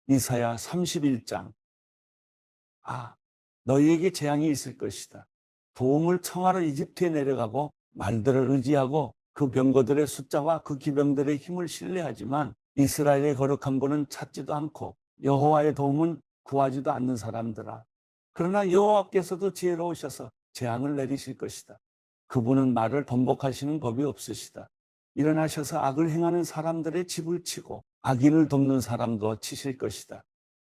이사야 31장. 너희에게 재앙이 있을 것이다. 도움을 청하러 이집트에 내려가고 말들을 의지하고 그 병거들의 숫자와 그 기병들의 힘을 신뢰하지만 이스라엘의 거룩한 분은 찾지도 않고 여호와의 도움은 구하지도 않는 사람들아. 그러나 여호와께서도 지혜로우셔서 재앙을 내리실 것이다. 그분은 말을 번복하시는 법이 없으시다. 일어나셔서 악을 행하는 사람들의 집을 치고 악인을 돕는 사람도 치실 것이다.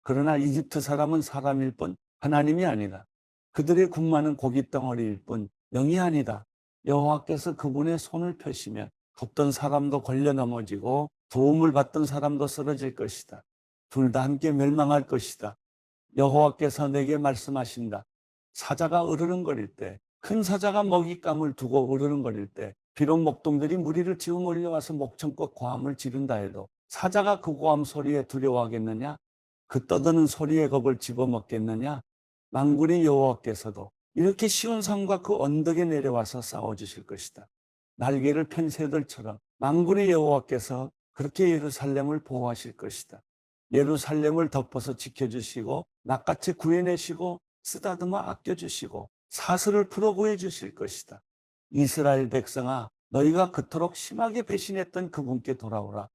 그러나 이집트 사람은 사람일 뿐 하나님이 아니다. 그들의 군마는 고깃덩어리일 뿐 영이 아니다. 여호와께서 그분의 손을 펴시면 돕던 사람도 걸려 넘어지고 도움을 받던 사람도 쓰러질 것이다. 둘 다 함께 멸망할 것이다. 여호와께서 내게 말씀하신다. 사자가 으르렁거릴 때, 큰 사자가 먹잇감을 두고 으르렁거릴 때, 비록 목동들이 무리를 지어 몰려와서 목청껏 고함을 지른다 해도 사자가 그 고함 소리에 두려워하겠느냐? 그 떠드는 소리에 겁을 집어먹겠느냐? 만군의 여호와께서도 이렇게 시온산과 그 언덕에 내려와서 싸워주실 것이다. 날개를 편 새들처럼 만군의 여호와께서 그렇게 예루살렘을 보호하실 것이다. 예루살렘을 덮어서 지켜주시고 낚같이 구해내시고 쓰다듬어 아껴주시고 사슬을 풀어 구해주실 것이다. 이스라엘 백성아, 너희가 그토록 심하게 배신했던 그분께 돌아오라.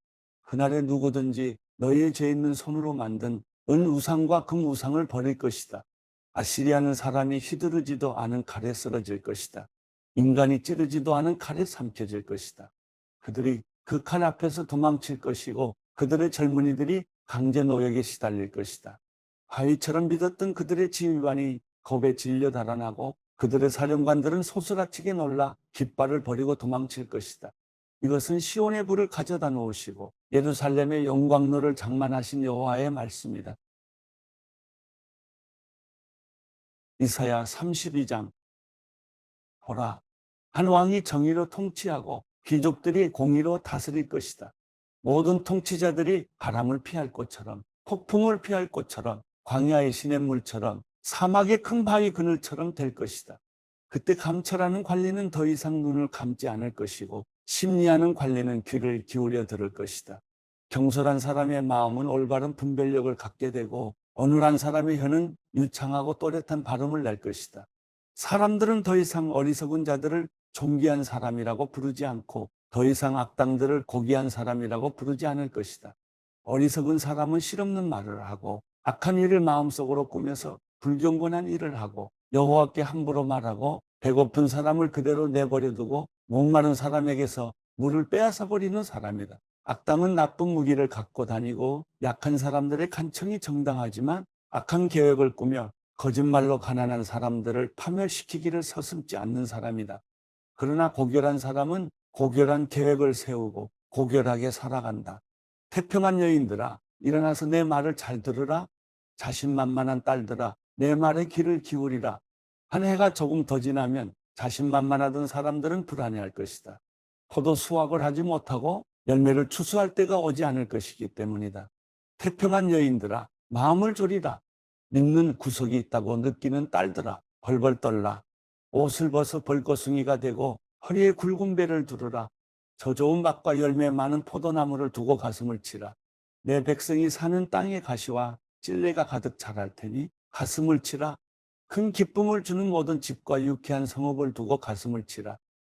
그날에 누구든지 너희의 죄 있는 손으로 만든 은 우상과 금 우상을 버릴 것이다. 아시리아는 사람이 휘두르지도 않은 칼에 쓰러질 것이다. 인간이 찌르지도 않은 칼에 삼켜질 것이다. 그들이 그 칼 앞에서 도망칠 것이고 그들의 젊은이들이 강제 노역에 시달릴 것이다. 바위처럼 믿었던 그들의 지휘관이 겁에 질려 달아나고 그들의 사령관들은 소스라치게 놀라 깃발을 버리고 도망칠 것이다. 이것은 시온의 불을 가져다 놓으시고 예루살렘의 영광로를 장만하신 여호와의 말씀이다. 이사야 32장. 보라, 한 왕이 정의로 통치하고 귀족들이 공의로 다스릴 것이다. 모든 통치자들이 바람을 피할 것처럼, 폭풍을 피할 것처럼, 광야의 시냇물처럼, 사막의 큰 바위 그늘처럼 될 것이다. 그때 감찰하는 관리는 더 이상 눈을 감지 않을 것이고 심리하는 관리는 귀를 기울여 들을 것이다. 경솔한 사람의 마음은 올바른 분별력을 갖게 되고 어눌한 사람의 혀는 유창하고 또렷한 발음을 낼 것이다. 사람들은 더 이상 어리석은 자들을 존귀한 사람이라고 부르지 않고 더 이상 악당들을 고귀한 사람이라고 부르지 않을 것이다. 어리석은 사람은 실없는 말을 하고 악한 일을 마음속으로 꾸며서 불경건한 일을 하고 여호와께 함부로 말하고 배고픈 사람을 그대로 내버려 두고 목마른 사람에게서 물을 빼앗아 버리는 사람이다. 악당은 나쁜 무기를 갖고 다니고 약한 사람들의 간청이 정당하지만 악한 계획을 꾸며 거짓말로 가난한 사람들을 파멸시키기를 서슴지 않는 사람이다. 그러나 고결한 사람은 고결한 계획을 세우고 고결하게 살아간다. 태평한 여인들아, 일어나서 내 말을 잘 들으라. 자신만만한 딸들아, 내 말에 귀를 기울이라. 한 해가 조금 더 지나면 자신만만하던 사람들은 불안해할 것이다. 포도 수확을 하지 못하고 열매를 추수할 때가 오지 않을 것이기 때문이다. 태평한 여인들아, 마음을 졸이라. 믿는 구석이 있다고 느끼는 딸들아, 벌벌 떨라. 옷을 벗어 벌거숭이가 되고 허리에 굵은 배를 두르라. 저 좋은 맛과 열매 많은 포도나무를 두고 가슴을 치라. 내 백성이 사는 땅의 가시와 찔레가 가득 자랄 테니 가슴을 치라. 큰 기쁨을 주는 모든 집과 유쾌한 성읍을 두고 가슴을 치라.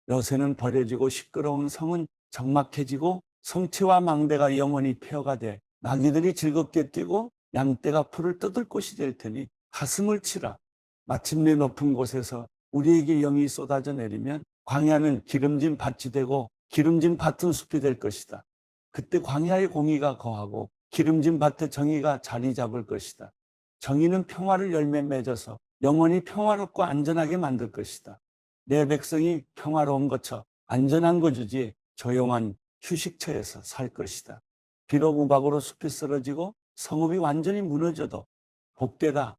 요새는 버려지고 시끄러운 성은 적막해지고 성체와 망대가 영원히 폐허가 돼 나귀들이 즐겁게 뛰고 양떼가 풀을 뜯을 곳이 될 테니 가슴을 치라. 마침내 높은 곳에서 우리에게 영이 쏟아져 내리면 광야는 기름진 밭이 되고 기름진 밭은 숲이 될 것이다. 그때 광야의 공의가 거하고 기름진 밭에 정의가 자리 잡을 것이다. 정의는 평화를 열매 맺어서 영원히 평화롭고 안전하게 만들 것이다. 내 백성이 평화로운 거처, 안전한 거주지 조용한 휴식처에서 살 것이다. 비록 우박으로 숲이 쓰러지고 성읍이 완전히 무너져도 복되다.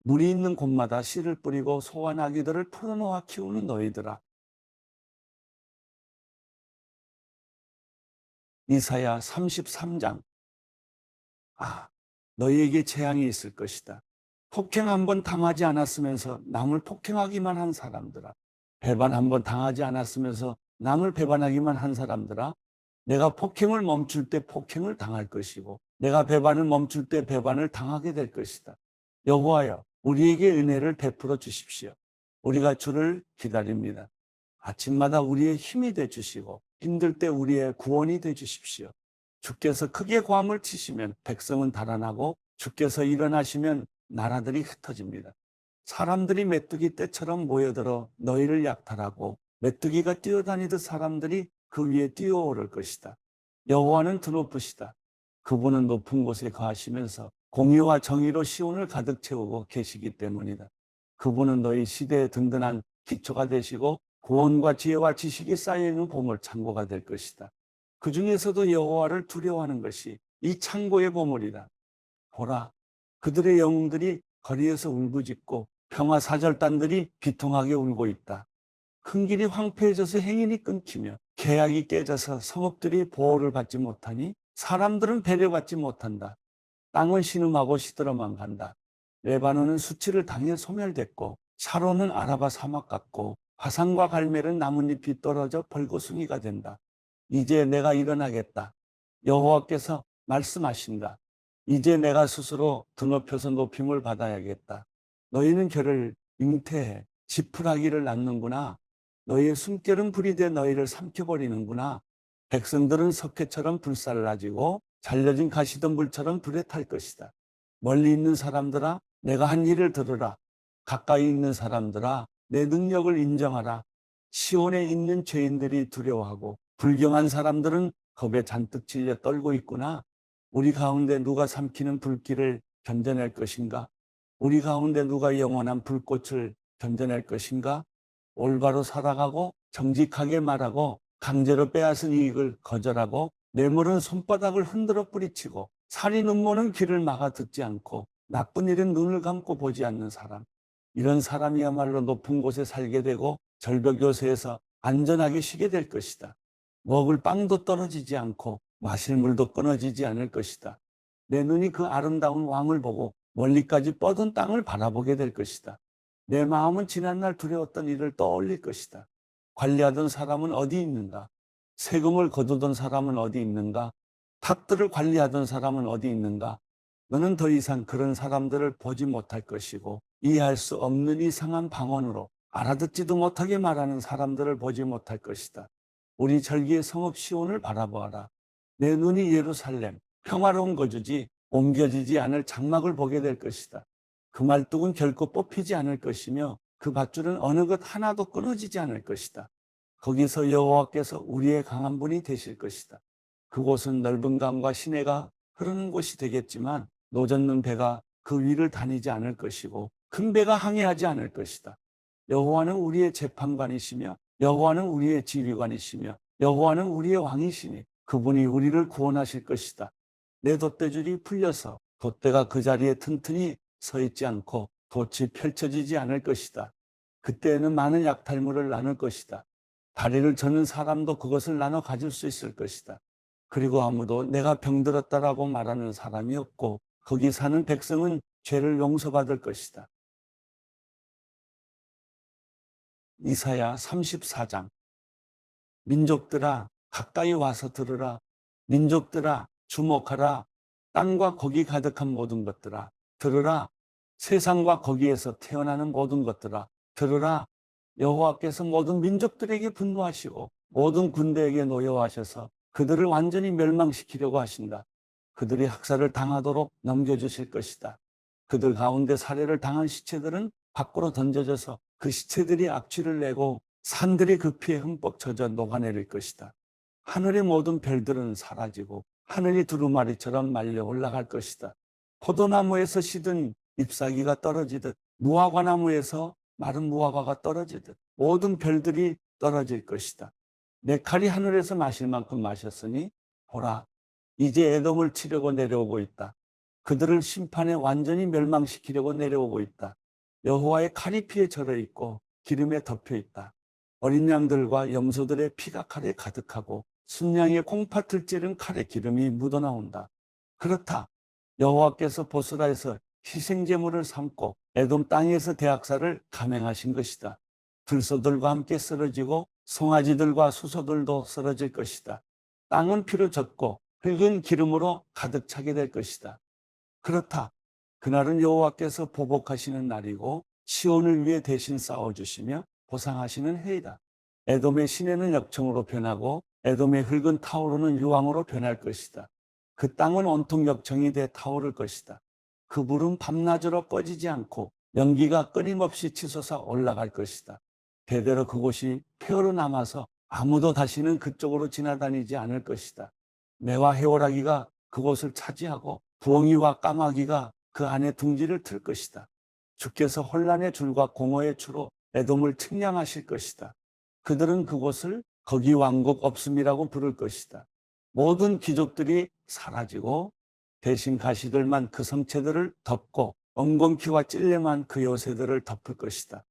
물이 있는 곳마다 씨를 뿌리고 소와 나귀들을 풀어놓아 키우는 너희들아. 이사야 33장. 너희에게 재앙이 있을 것이다. 폭행 한번 당하지 않았으면서 남을 폭행하기만 한 사람들아. 배반 한번 당하지 않았으면서 남을 배반하기만 한 사람들아. 내가 폭행을 멈출 때 폭행을 당할 것이고 내가 배반을 멈출 때 배반을 당하게 될 것이다. 여호와여, 우리에게 은혜를 베풀어 주십시오. 우리가 주를 기다립니다. 아침마다 우리의 힘이 돼 주시고 힘들 때 우리의 구원이 돼 주십시오. 주께서 크게 고함을 치시면 백성은 달아나고 주께서 일어나시면 나라들이 흩어집니다. 사람들이 메뚜기 떼처럼 모여들어 너희를 약탈하고 메뚜기가 뛰어다니듯 사람들이 그 위에 뛰어오를 것이다. 여호와는 드높으시다. 그분은 높은 곳에 거하시면서 공의와 정의로 시온을 가득 채우고 계시기 때문이다. 그분은 너희 시대의 든든한 기초가 되시고 구원과 지혜와 지식이 쌓여있는 보물 창고가 될 것이다. 그 중에서도 여호와를 두려워하는 것이 이 창고의 보물이다. 보라, 그들의 영웅들이 거리에서 울부짖고 평화사절단들이 비통하게 울고 있다. 큰 길이 황폐해져서 행인이 끊기며 계약이 깨져서 성읍들이 보호를 받지 못하니 사람들은 배려받지 못한다. 땅은 신음하고 시들어만 간다. 레바논은 수치를 당해 소멸됐고 샤론은 아라바 사막 같고 화산과 갈멜은 나뭇잎이 떨어져 벌거숭이가 된다. 이제 내가 일어나겠다. 여호와께서 말씀하신다. 이제 내가 스스로 드높여서 높임을 받아야겠다. 너희는 결을 잉태해 지푸라기를 낳는구나. 너희의 숨결은 불이 돼 너희를 삼켜버리는구나. 백성들은 석회처럼 불살라지고 잘려진 가시덤불처럼 불에 탈 것이다. 멀리 있는 사람들아, 내가 한 일을 들으라. 가까이 있는 사람들아, 내 능력을 인정하라. 시온에 있는 죄인들이 두려워하고 불경한 사람들은 겁에 잔뜩 질려 떨고 있구나. 우리 가운데 누가 삼키는 불길을 견뎌낼 것인가? 우리 가운데 누가 영원한 불꽃을 견뎌낼 것인가? 올바로 살아가고 정직하게 말하고 강제로 빼앗은 이익을 거절하고 뇌물은 손바닥을 흔들어 뿌리치고 살인 음모는 귀를 막아 듣지 않고 나쁜 일은 눈을 감고 보지 않는 사람. 이런 사람이야말로 높은 곳에 살게 되고 절벽 요새에서 안전하게 쉬게 될 것이다. 먹을 빵도 떨어지지 않고 마실 물도 끊어지지 않을 것이다. 내 눈이 그 아름다운 왕을 보고 멀리까지 뻗은 땅을 바라보게 될 것이다. 내 마음은 지난날 두려웠던 일을 떠올릴 것이다. 관리하던 사람은 어디 있는가? 세금을 거두던 사람은 어디 있는가? 탑들을 관리하던 사람은 어디 있는가? 너는 더 이상 그런 사람들을 보지 못할 것이고 이해할 수 없는 이상한 방언으로 알아듣지도 못하게 말하는 사람들을 보지 못할 것이다. 우리 절기의 성읍 시온을 바라보아라. 내 눈이 예루살렘 평화로운 거주지 옮겨지지 않을 장막을 보게 될 것이다. 그 말뚝은 결코 뽑히지 않을 것이며 그 밧줄은 어느 것 하나도 끊어지지 않을 것이다. 거기서 여호와께서 우리의 강한 분이 되실 것이다. 그곳은 넓은 강과 시내가 흐르는 곳이 되겠지만 노젓는 배가 그 위를 다니지 않을 것이고 큰 배가 항해하지 않을 것이다. 여호와는 우리의 재판관이시며 여호와는 우리의 지휘관이시며 여호와는 우리의 왕이시니 그분이 우리를 구원하실 것이다. 내 돛대줄이 풀려서 돛대가 그 자리에 튼튼히 서 있지 않고 돛이 펼쳐지지 않을 것이다. 그때에는 많은 약탈물을 나눌 것이다. 다리를 저는 사람도 그것을 나눠 가질 수 있을 것이다. 그리고 아무도 내가 병들었다라고 말하는 사람이 없고 거기 사는 백성은 죄를 용서받을 것이다. 이사야 34장. 민족들아 가까이 와서 들으라. 민족들아 주목하라. 땅과 거기 가득한 모든 것들아 들으라. 세상과 거기에서 태어나는 모든 것들아 들으라. 여호와께서 모든 민족들에게 분노하시고 모든 군대에게 노여워하셔서 그들을 완전히 멸망시키려고 하신다. 그들이 학살을 당하도록 넘겨주실 것이다. 그들 가운데 살해를 당한 시체들은 밖으로 던져져서 그 시체들이 악취를 내고 산들이 그 피에 흠뻑 젖어 녹아내릴 것이다. 하늘의 모든 별들은 사라지고 하늘이 두루마리처럼 말려 올라갈 것이다. 포도나무에서 시든 잎사귀가 떨어지듯 무화과나무에서 마른 무화과가 떨어지듯 모든 별들이 떨어질 것이다. 내 칼이 하늘에서 마실 만큼 마셨으니 보라, 이제 에돔을 치려고 내려오고 있다. 그들을 심판에 완전히 멸망시키려고 내려오고 있다. 여호와의 칼이 피에 절어 있고 기름에 덮여 있다. 어린 양들과 염소들의 피가 칼에 가득하고 순양의 콩팥을 찌른 칼에 기름이 묻어나온다. 그렇다. 여호와께서 보스라에서 희생제물을 삼고 에돔 땅에서 대학살을 감행하신 것이다. 들소들과 함께 쓰러지고 송아지들과 수소들도 쓰러질 것이다. 땅은 피로 젖고 흙은 기름으로 가득 차게 될 것이다. 그렇다. 그날은 여호와께서 보복하시는 날이고 시온을 위해 대신 싸워주시며 보상하시는 해이다. 에돔의 시내는 역청으로 변하고 에돔의 흙은 타오르는 유황으로 변할 것이다. 그 땅은 온통 역청이 돼 타오를 것이다. 그 물은 밤낮으로 꺼지지 않고 연기가 끊임없이 치솟아 올라갈 것이다. 대대로 그곳이 폐허로 남아서 아무도 다시는 그쪽으로 지나다니지 않을 것이다. 매와 해오라기가 그곳을 차지하고 부엉이와 까마귀가 그 안에 둥지를 틀 것이다. 주께서 혼란의 줄과 공허의 추로 에돔을 측량하실 것이다. 그들은 그곳을 거기 왕국 없음이라고 부를 것이다. 모든 귀족들이 사라지고 대신 가시들만 그 성체들을 덮고 엉겅퀴와 찔레만 그 요새들을 덮을 것이다.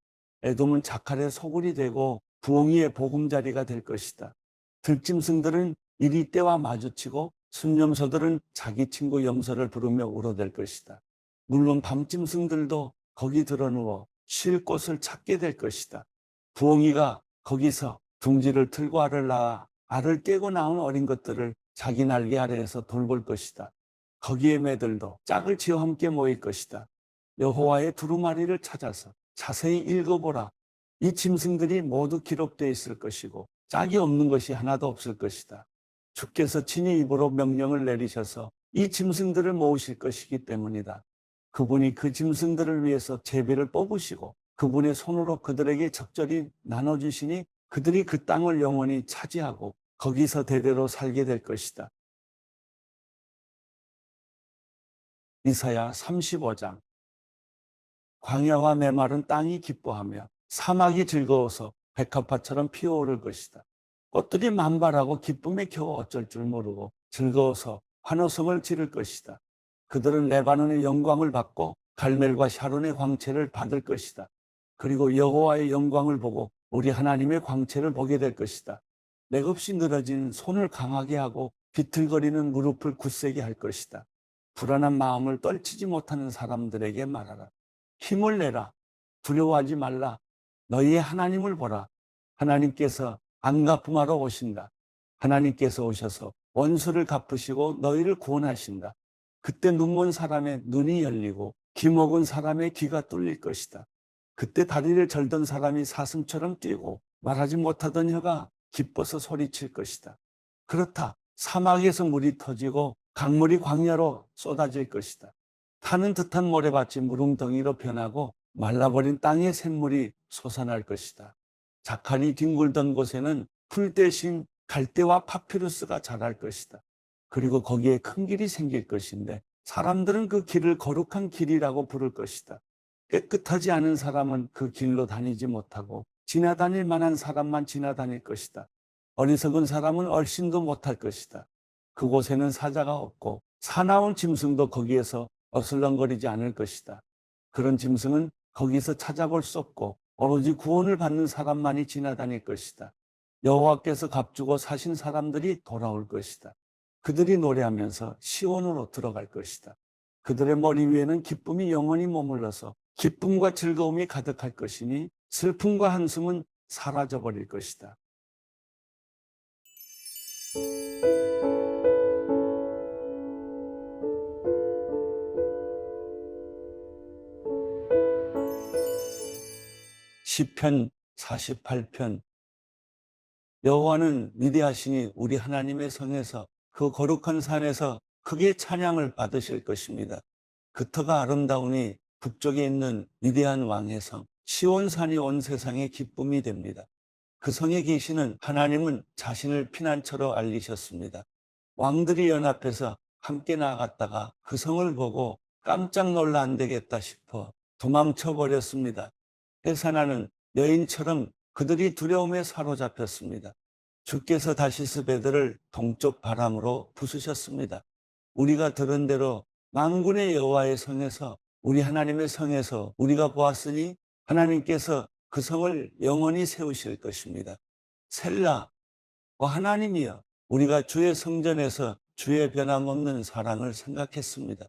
에돔은 자칼의 소굴이 되고 부엉이의 보금자리가 될 것이다. 들짐승들은 이리 때와 마주치고 순념소들은 자기 친구 염소를 부르며 울어댈 것이다. 물론 밤짐승들도 거기 드러누워 쉴 곳을 찾게 될 것이다. 부엉이가 거기서 둥지를 틀고 알을 낳아 알을 깨고 낳은 어린 것들을 자기 날개 아래에서 돌볼 것이다. 거기에 매들도 짝을 지어 함께 모일 것이다. 여호와의 두루마리를 찾아서 자세히 읽어보라. 이 짐승들이 모두 기록되어 있을 것이고 짝이 없는 것이 하나도 없을 것이다. 주께서 친히 입으로 명령을 내리셔서 이 짐승들을 모으실 것이기 때문이다. 그분이 그 짐승들을 위해서 제비를 뽑으시고 그분의 손으로 그들에게 적절히 나눠주시니 그들이 그 땅을 영원히 차지하고 거기서 대대로 살게 될 것이다. 이사야 35장. 광야와 메마른 땅이 기뻐하며 사막이 즐거워서 백합화처럼 피어오를 것이다. 꽃들이 만발하고 기쁨에 겨워 어쩔 줄 모르고 즐거워서 환호성을 지를 것이다. 그들은 레바논의 영광을 받고 갈멜과 샤론의 광채를 받을 것이다. 그리고 여호와의 영광을 보고 우리 하나님의 광채를 보게 될 것이다. 맥없이 늘어진 손을 강하게 하고 비틀거리는 무릎을 굳세게 할 것이다. 불안한 마음을 떨치지 못하는 사람들에게 말하라. 힘을 내라. 두려워하지 말라. 너희의 하나님을 보라. 하나님께서 안 갚음하러 오신다. 하나님께서 오셔서 원수를 갚으시고 너희를 구원하신다. 그때 눈먼 사람의 눈이 열리고 귀 먹은 사람의 귀가 뚫릴 것이다. 그때 다리를 절던 사람이 사슴처럼 뛰고 말하지 못하던 혀가 기뻐서 소리칠 것이다. 그렇다. 사막에서 물이 터지고 강물이 광야로 쏟아질 것이다. 타는 듯한 모래밭이 무릉덩이로 변하고 말라버린 땅의 샘물이 솟아날 것이다. 자칼이 뒹굴던 곳에는 풀 대신 갈대와 파피루스가 자랄 것이다. 그리고 거기에 큰 길이 생길 것인데 사람들은 그 길을 거룩한 길이라고 부를 것이다. 깨끗하지 않은 사람은 그 길로 다니지 못하고 지나다닐 만한 사람만 지나다닐 것이다. 어리석은 사람은 얼씬도 못할 것이다. 그곳에는 사자가 없고 사나운 짐승도 거기에서 어슬렁거리지 않을 것이다. 그런 짐승은 거기서 찾아볼 수 없고 오로지 구원을 받는 사람만이 지나다닐 것이다. 여호와께서 값주고 사신 사람들이 돌아올 것이다. 그들이 노래하면서 시온으로 들어갈 것이다. 그들의 머리 위에는 기쁨이 영원히 머물러서 기쁨과 즐거움이 가득할 것이니 슬픔과 한숨은 사라져버릴 것이다. 시편 48편. 여호와는 위대하시니 우리 하나님의 성에서 그 거룩한 산에서 크게 찬양을 받으실 것입니다. 그 터가 아름다우니 북쪽에 있는 위대한 왕의 성 시온산이 온 세상의 기쁨이 됩니다. 그 성에 계시는 하나님은 자신을 피난처로 알리셨습니다. 왕들이 연합해서 함께 나아갔다가 그 성을 보고 깜짝 놀라 안 되겠다 싶어 도망쳐 버렸습니다. 해산하는 여인처럼 그들이 두려움에 사로잡혔습니다. 주께서 다시스 배들을 동쪽 바람으로 부수셨습니다. 우리가 들은 대로 만군의 여호와의 성에서 우리 하나님의 성에서 우리가 보았으니 하나님께서 그 성을 영원히 세우실 것입니다. 셀라. 하나님이여, 우리가 주의 성전에서 주의 변함없는 사랑을 생각했습니다.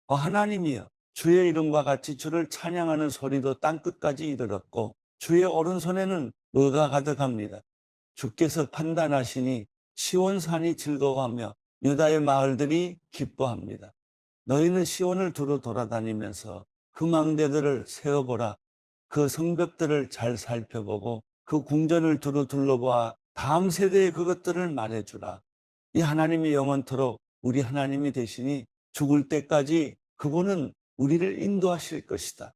하나님이여, 주의 이름과 같이 주를 찬양하는 소리도 땅끝까지 이르렀고 주의 오른손에는 의가 가득합니다. 주께서 판단하시니 시온산이 즐거워하며 유다의 마을들이 기뻐합니다. 너희는 시온을 두루 돌아다니면서 그 망대들을 세어보라. 그 성벽들을 잘 살펴보고 그 궁전을 두루 둘러보아 다음 세대에 그것들을 말해주라. 이 하나님이 영원토록 우리 하나님이 되시니 죽을 때까지 그분은 우리를 인도하실 것이다.